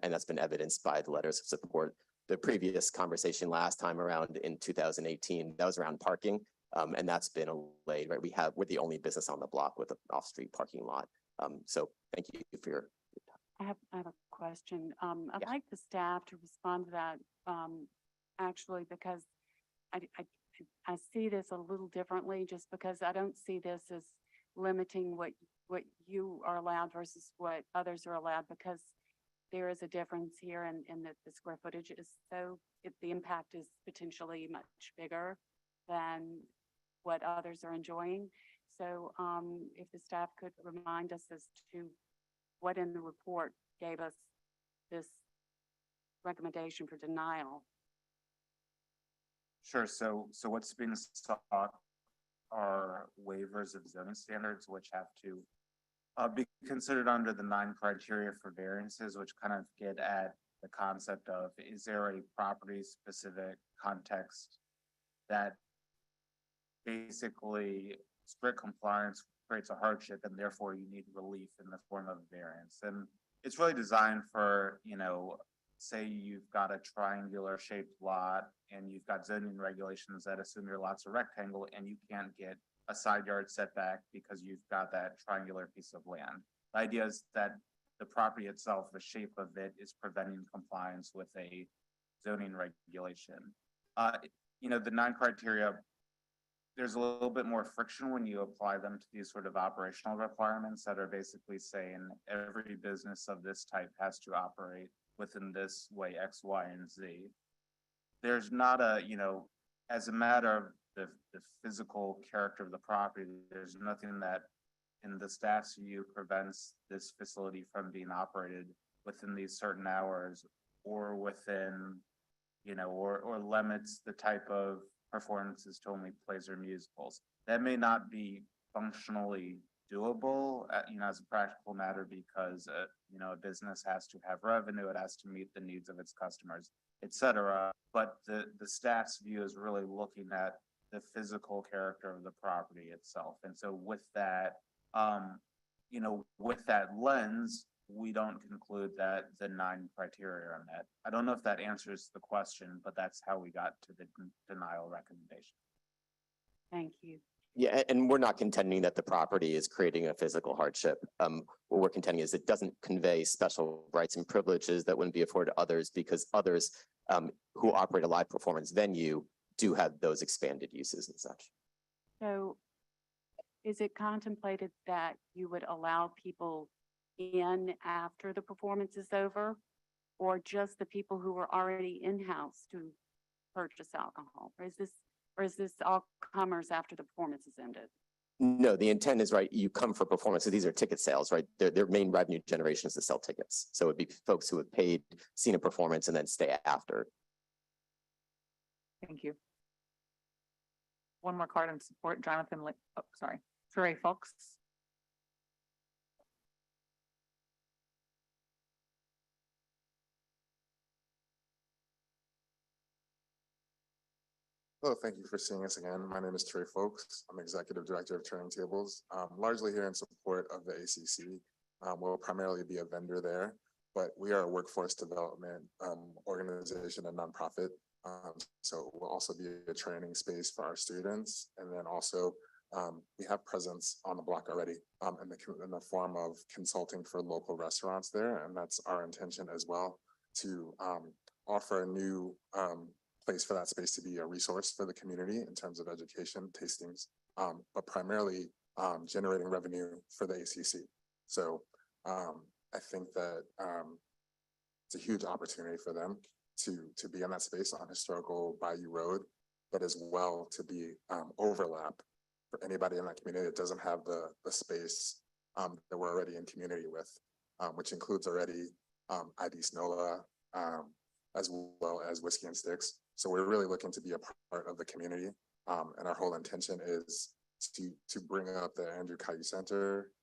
and that's been evidenced by the letters of support. The previous conversation last time around in 2018, that was around parking, and that's been allayed, right? We're the only business on the block with an off-street parking lot. So thank you for your. I have a question. I'd Yes. like the staff to respond to that, actually, because I see this a little differently, just because I don't see this as limiting what you are allowed versus what others are allowed, because there is a difference here in that the square footage is the impact is potentially much bigger than what others are enjoying. So if the staff could remind us as to what in the report gave us this recommendation for denial. Sure. So what's being sought are waivers of zoning standards, which have to be considered under the 9 criteria for variances, which kind of get at the concept of, is there a property specific context that basically strict compliance creates a hardship and therefore you need relief in the form of variance. And it's really designed for, say you've got a triangular shaped lot and you've got zoning regulations that assume your lot's a rectangle and you can't get a side yard setback because you've got that triangular piece of land. The idea is that the property itself, the shape of it, is preventing compliance with a zoning regulation. The 9 criteria, there's a little bit more friction when you apply them to these sort of operational requirements that are basically saying every business of this type has to operate within this way, X, Y, and Z. There's not as a matter of the physical character of the property, there's nothing that in the staff's view prevents this facility from being operated within these certain hours or within, or limits the type of performances to only plays or musicals. That may not be functionally doable, as a practical matter, because a business has to have revenue, it has to meet the needs of its customers, etc. But the staff's view is really looking at the physical character of the property itself. And so with that, with that lens, we don't conclude that the 9 criteria are met. I don't know if that answers the question, but that's how we got to the denial recommendation. Thank you. Yeah, and we're not contending that the property is creating a physical hardship. What we're contending is it doesn't convey special rights and privileges that wouldn't be afforded to others, because others who operate a live performance venue do have those expanded uses and such. So is it contemplated that you would allow people in after the performance is over, or just the people who are already in-house to purchase alcohol? Or is this all comers after the performance is ended? No, the intent is, right, you come for performance. So these are ticket sales, right? Their main revenue generation is to sell tickets. So it'd be folks who have paid, seen a performance, and then stay after. Thank you. One more card in support, Trey Fox. Hello, thank you for seeing us again. My name is Trey Folks. I'm Executive Director of Turning Tables, largely here in support of the ACC. We'll primarily be a vendor there, but we are a workforce development organization and nonprofit. So we'll also be a training space for our students. And then also we have presence on the block already in the form of consulting for local restaurants there. And that's our intention as well, to offer a new place for that space to be a resource for the community in terms of education, tastings, but primarily generating revenue for the ACC. So I think that it's a huge opportunity for them to be in that space on historical Bayou Road, but as well to be overlap for anybody in that community that doesn't have the space that we're already in community with, which includes already ID Snola, as well as Whiskey and Sticks. So we're really looking to be a part of the community. And our whole intention is to bring up the Andrew Caillou Center